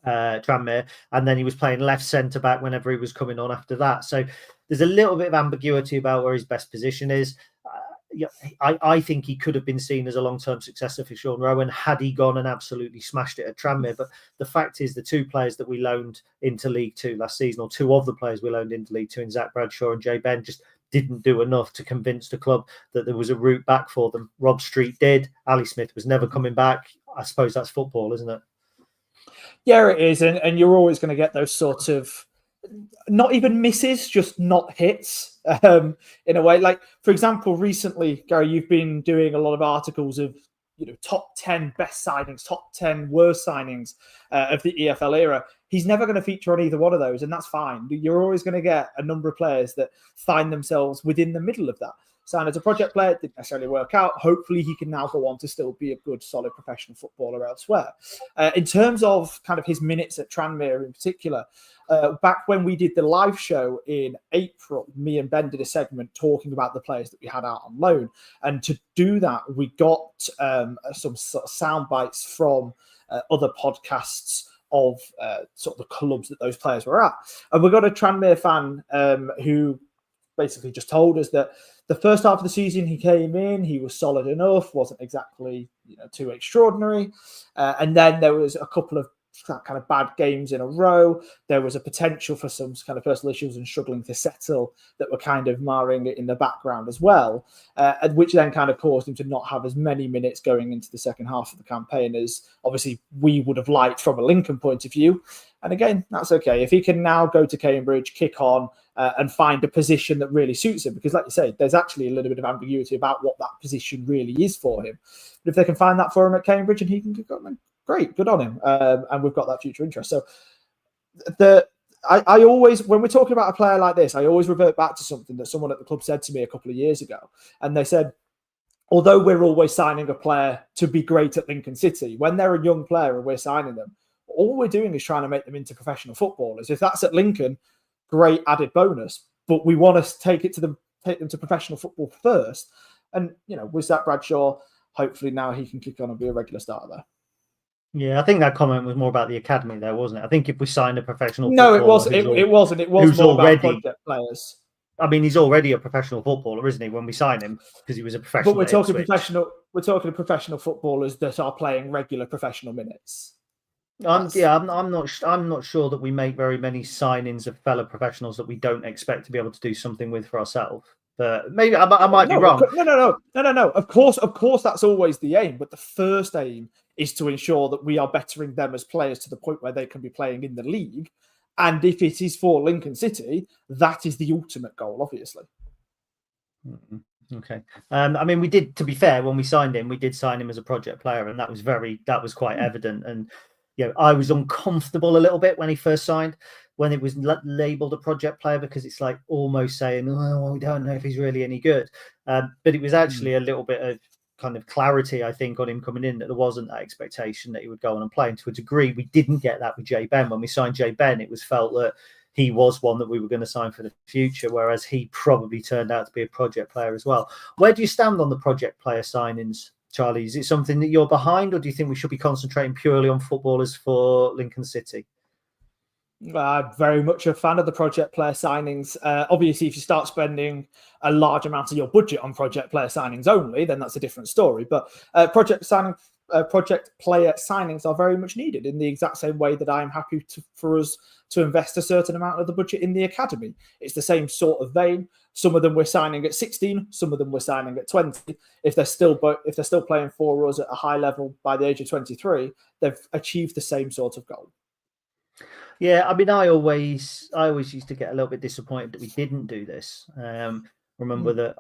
Tranmere, and then he was playing left centre back whenever he was coming on after that. So there's a little bit of ambiguity about where his best position is. I think he could have been seen as a long-term successor for Sean Rowan had he gone and absolutely smashed it at Tranmere. But the fact is, the two players that we loaned into League Two last season, or two of the players we loaned into League Two, in Zach Bradshaw and Jay Ben, just didn't do enough to convince the club that there was a route back for them. Rob Street did. Ali Smith was never coming back. I suppose that's football, isn't it? Yeah, it is. And you're always going to get those sort of, not even misses, just not hits in a way. Like, for example, recently, Gary, you've been doing a lot of articles of, top 10 best signings, top 10 worst signings of the EFL era. He's never going to feature on either one of those, and that's fine. You're always going to get a number of players that find themselves within the middle of that. Signed as a project player, didn't necessarily work out. Hopefully he can now go on to still be a good, solid professional footballer elsewhere. In terms of kind of his minutes at Tranmere in particular, back when we did the live show in April, me and Ben did a segment talking about the players that we had out on loan. And to do that, we got some sort of sound bites from other podcasts of sort of the clubs that those players were at. And we've got a Tranmere fan who basically just told us that the first half of the season he came in, he was solid enough, wasn't exactly too extraordinary. And then there was a couple of kind of bad games in a row. There was a potential for some kind of personal issues and struggling to settle that were kind of marring it in the background as well, which then kind of caused him to not have as many minutes going into the second half of the campaign as obviously we would have liked from a Lincoln point of view. And again, that's okay. If he can now go to Cambridge, kick on, and find a position that really suits him, because like you say, there's actually a little bit of ambiguity about what that position really is for him. But if they can find that for him at Cambridge and he can kick on, then great, good on him. And we've got that future interest. So I always, when we're talking about a player like this, I always revert back to something that someone at the club said to me a couple of years ago. And they said, although we're always signing a player to be great at Lincoln City, when they're a young player and we're signing them, all we're doing is trying to make them into professional footballers. If that's at Lincoln, great added bonus. But we want to take them to professional football first. And, with Zach Bradshaw, hopefully now he can kick on and be a regular starter there. Yeah, I think that comment was more about the academy there, wasn't it? I think if we signed a professional No, it wasn't. It wasn't. It was more about project players. I mean, he's already a professional footballer, isn't he, when we sign him, because he was a professional. But we're talking professional footballers that are playing regular professional minutes. I'm not sure that we make very many signings of fellow professionals that we don't expect to be able to do something with for ourselves. But maybe I might be wrong. No. Of course, that's always the aim. But the first aim is to ensure that we are bettering them as players to the point where they can be playing in the league. And if it is for Lincoln City, that is the ultimate goal, obviously. Okay. I mean, we did, to be fair, when we signed him, we did sign him as a project player, and that was quite evident. And I was uncomfortable a little bit when he first signed, when it was labelled a project player, because it's like almost saying, well, we don't know if he's really any good. But it was actually a little bit of kind of clarity, I think, on him coming in, that there wasn't that expectation that he would go on and play. And to a degree, we didn't get that with Jay Ben. When we signed Jay Ben, it was felt that he was one that we were going to sign for the future, whereas he probably turned out to be a project player as well. Where do you stand on the project player signings, Charlie? Is it something that you're behind, or do you think we should be concentrating purely on footballers for Lincoln City? I'm very much a fan of the project player signings. Obviously, if you start spending a large amount of your budget on project player signings only, then that's a different story. But project player signings are very much needed in the exact same way that I'm happy for us to invest a certain amount of the budget in the academy. It's the same sort of vein. Some of them we're signing at 16, some of them we're signing at 20. If they're still playing for us at a high level by the age of 23, they've achieved the same sort of goal. Yeah, I mean, I always used to get a little bit disappointed that we didn't do this. Remember that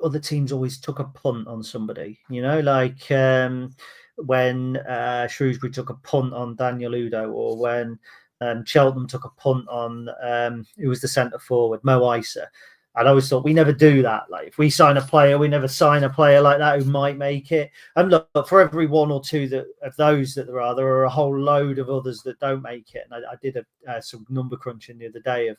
other teams always took a punt on somebody, like when Shrewsbury took a punt on Daniel Udo, or when Cheltenham took a punt on who was the centre forward, Mo Isa. And I always thought, we never do that. Like, if we sign a player, we never sign a player like that who might make it. And look, for every one or two of those that there are a whole load of others that don't make it. And I did some number crunching the other day of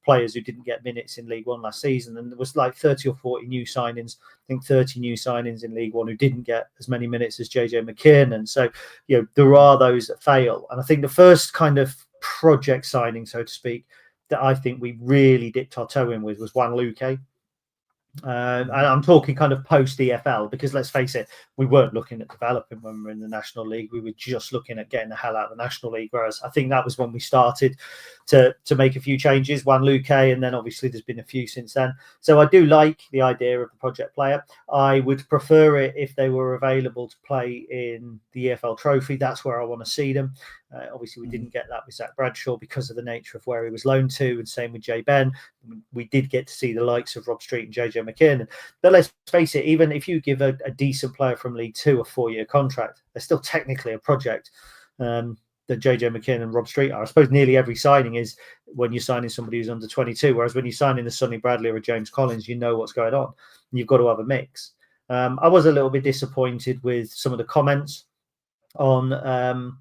players who didn't get minutes in League One last season. And there was like 30 or 40 new signings, I think 30 new signings in League One who didn't get as many minutes as JJ McKiernan. So, there are those that fail. And I think the first kind of project signing, so to speak, that I think we really dipped our toe in with was Juan Luque. And I'm talking kind of post EFL, because let's face it, we weren't looking at developing when we were in the National League. We were just looking at getting the hell out of the National League. Whereas I think that was when we started to make a few changes, Juan Luque, and then obviously there's been a few since then. So I do like the idea of the project player. I would prefer it if they were available to play in the EFL Trophy. That's where I want to see them. Obviously, we didn't get that with Zach Bradshaw because of the nature of where he was loaned to, and same with Jay Ben. We did get to see the likes of Rob Street and JJ McKiernan. But let's face it, even if you give a decent player from League Two a 4-year contract, they're still technically a project. That JJ McKiernan and Rob Street are. I suppose nearly every signing is when you're signing somebody who's under 22, whereas when you're signing the Sonny Bradley or a James Collins, you know what's going on. And you've got to have a mix. I was a little bit disappointed with some of the comments on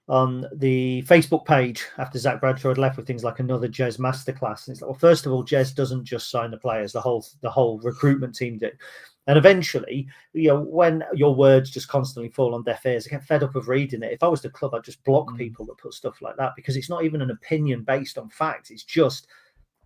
on the Facebook page after Zach Bradshaw had left with things like another Jez masterclass. And it's like, well, first of all, Jez doesn't just sign the players; the whole recruitment team do. And eventually, when your words just constantly fall on deaf ears, I get fed up of reading it. If I was the club, I'd just block people that put stuff like that, because it's not even an opinion based on facts. It's just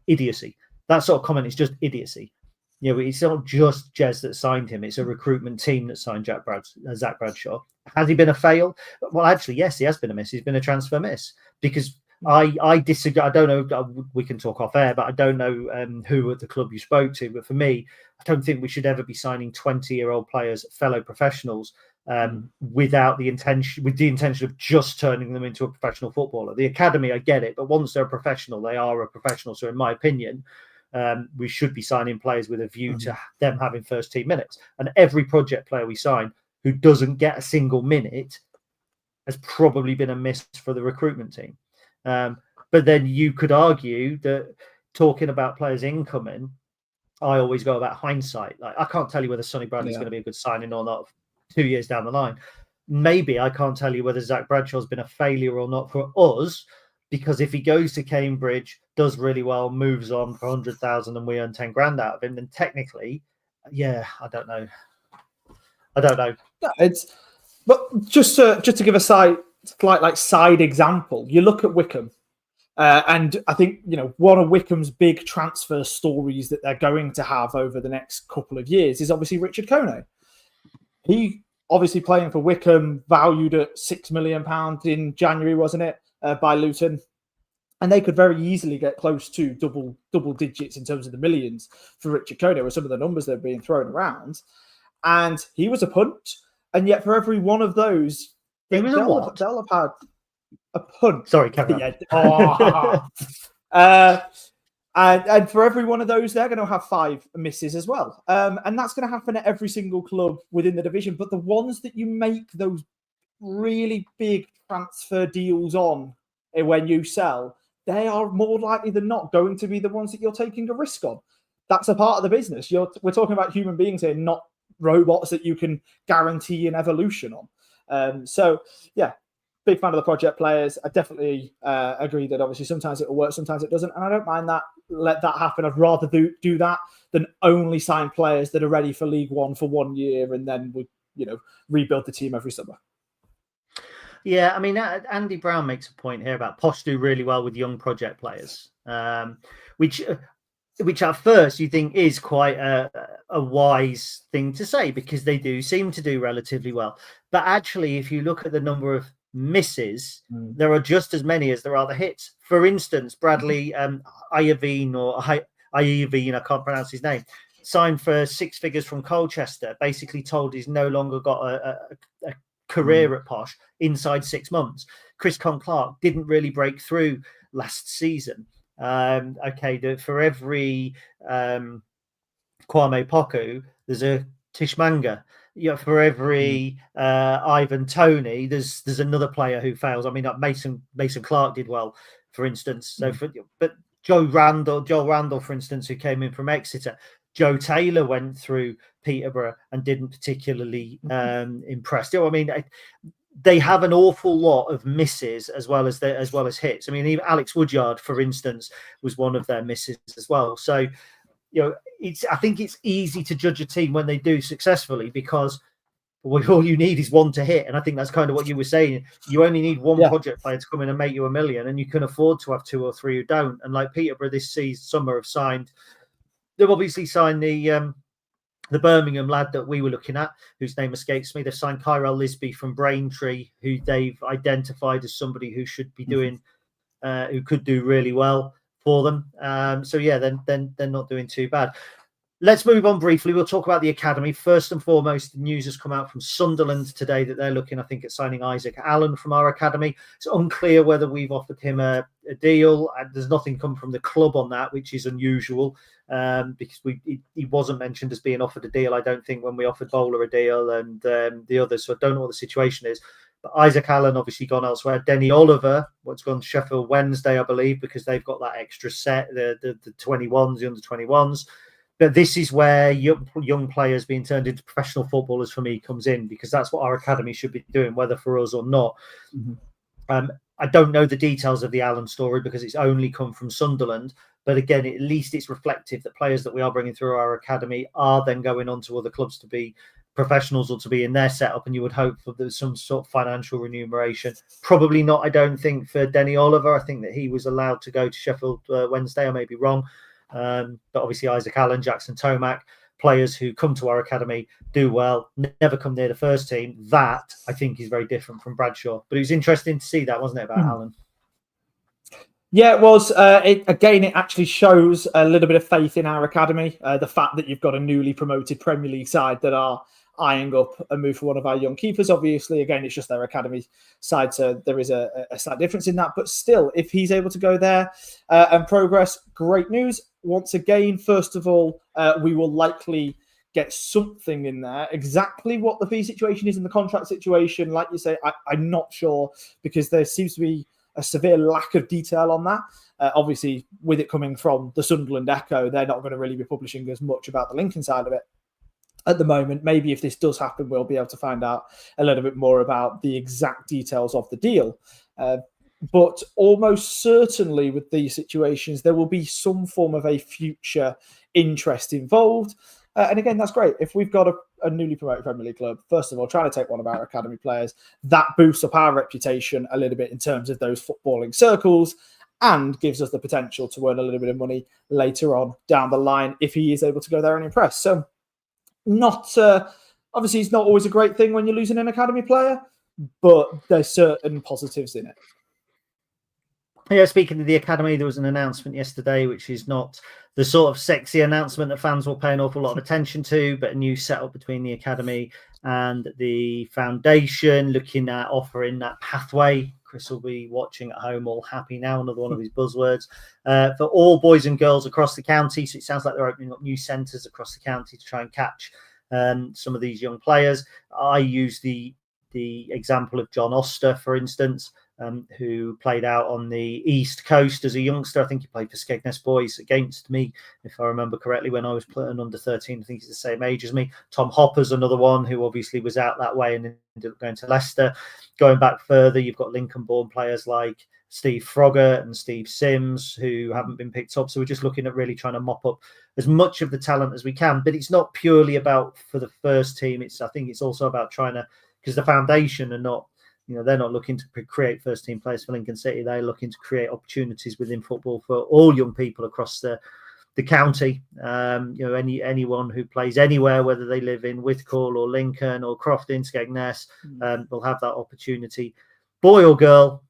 idiocy. That sort of comment is just idiocy. It's not just Jez that signed him. It's a recruitment team that signed Zach Bradshaw. Has he been a fail? Well, actually, yes, he has been a miss. He's been a transfer miss, because I disagree. I don't know. We can talk off air, but I don't know who at the club you spoke to. But for me, I don't think we should ever be signing 20-year-old players, fellow professionals, with the intention of just turning them into a professional footballer. The academy, I get it, but once they're a professional, they are a professional. So, in my opinion, we should be signing players with a view to them having first team minutes. And every project player we sign who doesn't get a single minute has probably been a miss for the recruitment team. But then you could argue that talking about players incoming, I always go about hindsight. Like, I can't tell you whether Sonny Bradley's going to be a good signing or not 2 years down the line. Maybe I can't tell you whether Zach Bradshaw's been a failure or not for us, because if he goes to Cambridge, does really well, moves on for 100,000 and we earn 10 grand out of him, then technically, I don't know. But just to give a side example, you look at Wickham, and I think one of Wickham's big transfer stories that they're going to have over the next couple of years is obviously Richard Kone. He obviously playing for Wickham, valued at £6 million in January, wasn't it, by Luton? And they could very easily get close to double digits in terms of the millions for Richard Kone, with some of the numbers that are being thrown around. And he was a punt. And yet for every one of those, they'll have had a punt. Sorry, Kevin. And for every one of those, they're going to have 5 misses as well. And that's going to happen at every single club within the division. But the ones that you make those really big transfer deals on when you sell, they are more likely than not going to be the ones that you're taking a risk on. That's a part of the business. We're talking about human beings here, not robots that you can guarantee an evolution on. Big fan of the project players. I definitely agree that obviously sometimes it will work, sometimes it doesn't. And I don't mind that. Let that happen. I'd rather do that than only sign players that are ready for League One for 1 year and then we rebuild the team every summer. Yeah, I mean, Andy Brown makes a point here about Posh do really well with young project players, which at first you think is quite a wise thing to say, because they do seem to do relatively well. But actually, if you look at the number of misses, there are just as many as there are the hits. For instance, Bradley Iovine, I can't pronounce his name, signed for 6 figures from Colchester, basically told he's no longer got a career at Posh inside 6 months. Chris Clark didn't really break through last season. For every Kwame Poku, there's a Tishmanga. For every Ivan Toney, there's another player who fails. I mean, Mason Clark did well, for instance. But Joel Randall, for instance, who came in from Exeter. Joe Taylor went through Peterborough and didn't particularly impress. They have an awful lot of misses as well as hits. I mean, even Alex Woodyard, for instance, was one of their misses as well. So, I think it's easy to judge a team when they do successfully, because all you need is one to hit. And I think that's kind of what you were saying. You only need one project player to come in and make you $1 million, and you can afford to have 2 or 3 who don't. And like Peterborough this summer have signed. They've obviously signed the Birmingham lad that we were looking at, whose name escapes me. They've signed Kyrell Lisby from Braintree, who they've identified as somebody who should be doing, who could do really well for them. Then they're not doing too bad. Let's move on briefly. We'll talk about the academy. First and foremost, the news has come out from Sunderland today that they're looking, I think, at signing Isaac Allen from our academy. It's unclear whether we've offered him a deal. There's nothing come from the club on that, which is unusual, because he wasn't mentioned as being offered a deal, I don't think, when we offered Bowler a deal and the others. So I don't know what the situation is. But Isaac Allen obviously gone elsewhere. Denny Oliver, what's gone to Sheffield Wednesday, I believe, because they've got that extra set, the 21s, the under 21s. But this is where young players being turned into professional footballers for me comes in, because that's what our academy should be doing, whether for us or not. I don't know the details of the Allen story because it's only come from Sunderland. But again, at least it's reflective that players that we are bringing through our academy are then going on to other clubs to be professionals or to be in their setup. And you would hope that there's some sort of financial remuneration. Probably not, I don't think, for Denny Oliver. I think that he was allowed to go to Sheffield Wednesday. I may be wrong. But obviously Isaac Allen, Jackson Tomac, players who come to our academy, do well, never come near the first team. That, I think, is very different from Bradshaw. But it was interesting to see that, wasn't it, about Allen? Yeah, it was. It actually shows a little bit of faith in our academy. The fact that you've got a newly promoted Premier League side that are eyeing up a move for one of our young keepers. Obviously, again, it's just their academy side, so there is a slight difference in that. But still, if he's able to go there and progress, great news. Once again, first of all, we will likely get something in there. Exactly what the fee situation is in the contract situation, like you say, I'm not sure, because there seems to be a severe lack of detail on that. Obviously, with it coming from the Sunderland Echo, they're not going to really be publishing as much about the Lincoln side of it at the moment. Maybe if this does happen, we'll be able to find out a little bit more about the exact details of the deal. But almost certainly with these situations, there will be some form of a future interest involved. And again, that's great. If we've got a newly promoted Premier League club, first of all, trying to take one of our academy players, that boosts up our reputation a little bit in terms of those footballing circles and gives us the potential to earn a little bit of money later on down the line if he is able to go there and impress. So obviously, it's not always a great thing when you're losing an academy player, but there's certain positives in it. Yeah, speaking of the academy, there was an announcement yesterday, which is not the sort of sexy announcement that fans will pay an awful lot of attention to, but a new setup between the academy and the foundation, looking at offering that pathway. Chris will be watching at home all happy now, another one of his buzzwords, for all boys and girls across the county. So it sounds like they're opening up new centres across the county to try and catch some of these young players. I use the example of John Oster, for instance, who played out on the East Coast as a youngster. I think he played for Skegness Boys against me, if I remember correctly, when I was playing under 13. I think he's the same age as me. Tom Hopper's another one who obviously was out that way and ended up going to Leicester. Going back further, you've got Lincoln-born players like Steve Froggatt and Steve Sims who haven't been picked up. So we're just looking at really trying to mop up as much of the talent as we can. But it's not purely about for the first team. I think it's also about trying to, because the foundation are not, they're not looking to create first team players for Lincoln City. They're looking to create opportunities within football for all young people across the county. Anyone who plays anywhere, whether they live in Whitcall or Lincoln or Crofton, Skegness, will have that opportunity, boy or girl,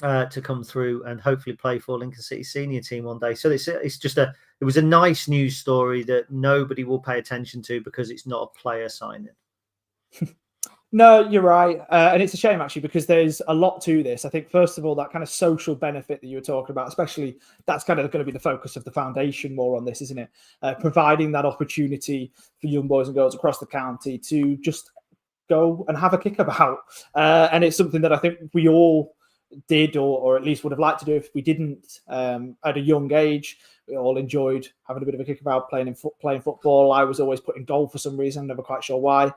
to come through and hopefully play for Lincoln City senior team one day. So it was a nice news story that nobody will pay attention to because it's not a player signing. No, you're right. And it's a shame, actually, because there's a lot to this. I think, first of all, that kind of social benefit that you were talking about, especially that's kind of going to be the focus of the foundation more on this, isn't it? Providing that opportunity for young boys and girls across the county to just go and have a kick about. And it's something that I think we all did, or at least would have liked to do if we didn't at a young age. We all enjoyed having a bit of a kick about playing football. I was always put in goal for some reason, never quite sure why.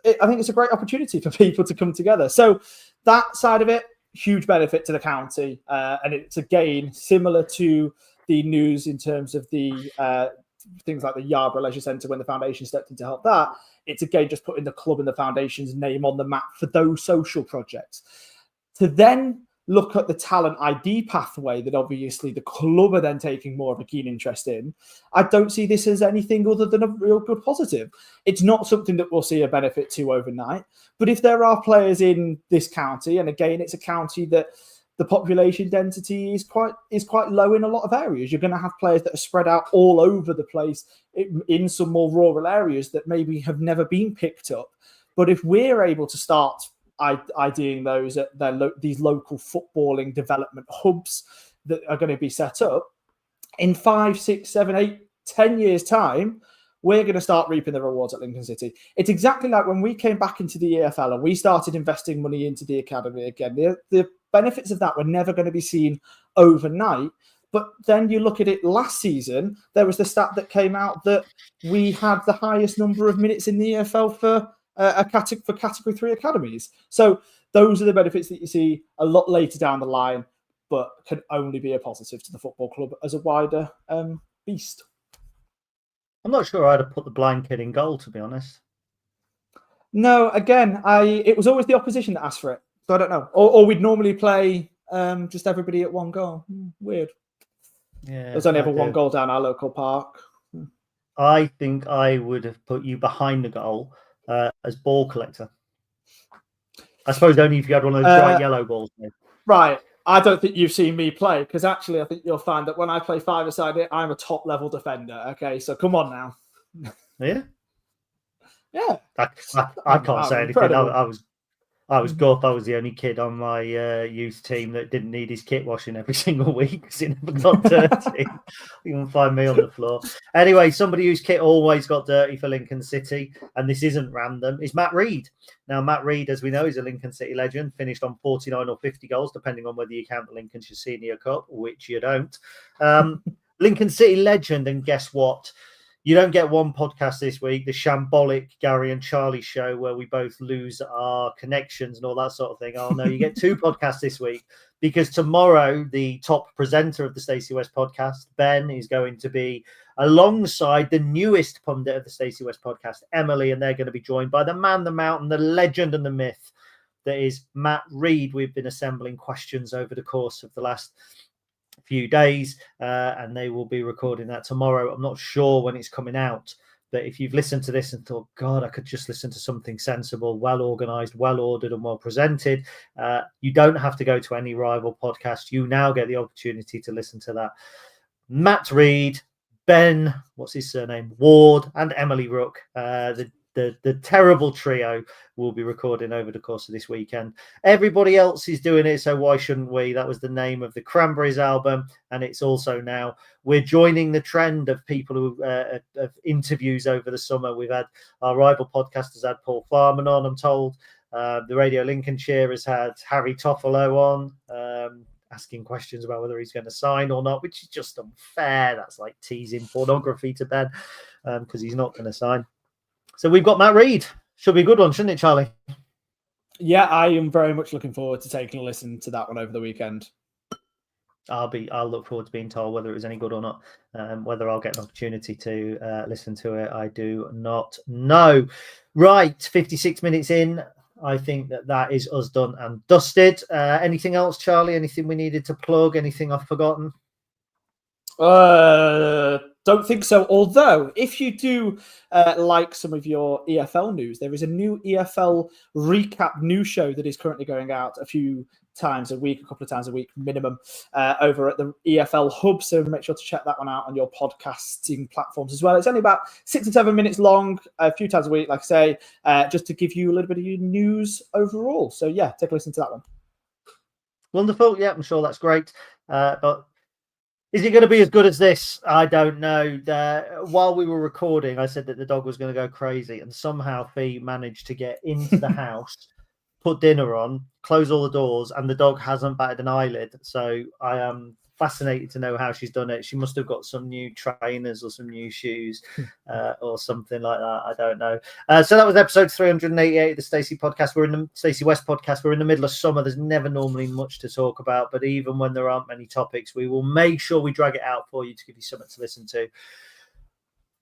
I think it's a great opportunity for people to come together. So that side of it, huge benefit to the county. And it's, again, similar to the news in terms of the things like the Yarborough Leisure Centre when the foundation stepped in to help that. It's, again, just putting the club and the foundation's name on the map for those social projects. To then look at the talent ID pathway that obviously the club are then taking more of a keen interest in, I don't see this as anything other than a real good positive. It's not something that we'll see a benefit to overnight. But if there are players in this county, and again, it's a county that the population density is quite low in a lot of areas, you're going to have players that are spread out all over the place in some more rural areas that maybe have never been picked up. But if we're able to start IDing those at these local footballing development hubs that are going to be set up in 5, 6, 7, 8, 10 years' time, we're going to start reaping the rewards at Lincoln City. It's exactly like when we came back into the EFL and we started investing money into the academy again. The benefits of that were never going to be seen overnight. But then you look at it last season, there was the stat that came out that we had the highest number of minutes in the EFL for Category 3 academies. So those are the benefits that you see a lot later down the line, but can only be a positive to the football club as a wider beast. I'm not sure I'd have put the blind kid in goal, to be honest. No, again, it was always the opposition that asked for it. So I don't know. Or we'd normally play just everybody at one goal. Weird. Yeah, There's only ever one goal down our local park. I think I would have put you behind the goal as ball collector. I suppose only if you had one of those bright yellow balls. Right. I don't think you've seen me play, because actually I think you'll find that when I play five-a-side, I'm a top-level defender. Okay, so come on now. Yeah? Yeah. I can't say anything. Incredible. I was gutted. I was the only kid on my youth team that didn't need his kit washing every single week because it never got dirty. You can find me on the floor. Anyway, somebody whose kit always got dirty for Lincoln City, and this isn't random, is Matt Reed. Now, Matt Reed, as we know, is a Lincoln City legend, finished on 49 or 50 goals, depending on whether you count the Lincolnshire Senior Cup, which you don't. Lincoln City legend, and guess what? You don't get one podcast this week, the shambolic Gary and Charlie show where we both lose our connections and all that sort of thing. Oh, no, you get two podcasts this week, because tomorrow the top presenter of the Stacey West podcast, Ben, is going to be alongside the newest pundit of the Stacey West podcast, Emily, and they're going to be joined by the man, the mountain, the legend and the myth that is Matt Reed. We've been assembling questions over the course of the last few days, and they will be recording that tomorrow. I'm not sure when it's coming out, but if you've listened to this and thought, God, I could just listen to something sensible, well organized, well ordered, and well presented, you don't have to go to any rival podcast. You now get the opportunity to listen to that. Matt Reed, Ben, what's his surname, Ward, and Emily Rook, the terrible trio, will be recording over the course of this weekend. Everybody else is doing it, so why shouldn't we? That was the name of the Cranberries album, and it's also now we're joining the trend of people who of interviews over the summer. We've had our rival podcasters had Paul Farman on, I'm told. The Radio Lincolnshire has had Harry Toffolo on, asking questions about whether he's going to sign or not, which is just unfair. That's like teasing pornography to Ben, because he's not going to sign. So we've got Matt Reed. Should be a good one, shouldn't it, Charlie? Yeah, I am very much looking forward to taking a listen to that one over the weekend. I'll look forward to being told whether it was any good or not. Whether I'll get an opportunity to listen to it, I do not know. Right, 56 minutes in. I think that is us done and dusted. Anything else, Charlie? Anything we needed to plug? Anything I've forgotten? Don't think so. Although, if you do like some of your EFL news, there is a new EFL recap news show that is currently going out a couple of times a week minimum, over at the EFL Hub. So make sure to check that one out on your podcasting platforms as well. It's only about 6 to 7 minutes long, a few times a week, like I say, just to give you a little bit of your news overall. So yeah, take a listen to that one. Wonderful. Yeah, I'm sure that's great. But is it going to be as good as this? I don't know. While we were recording, I said that the dog was going to go crazy, and somehow Fee managed to get into the house, put dinner on, close all the doors, and the dog hasn't batted an eyelid. So I am fascinated to know how she's done it. She must have got some new trainers or some new shoes or something like that. I don't know. So that was episode 388 of the Stacey podcast. We're in the Stacey West podcast. We're in the middle of summer. There's never normally much to talk about, but even when there aren't many topics, we will make sure we drag it out for you to give you something to listen to.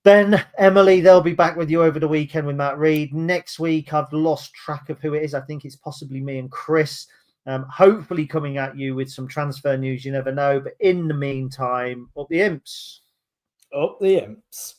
Ben, Emily, they'll be back with you over the weekend with Matt Reed. Next week, I've lost track of who it is. I think it's possibly me and Chris. Hopefully coming at you with some transfer news. You never know. But in the meantime, up the imps. Up the imps.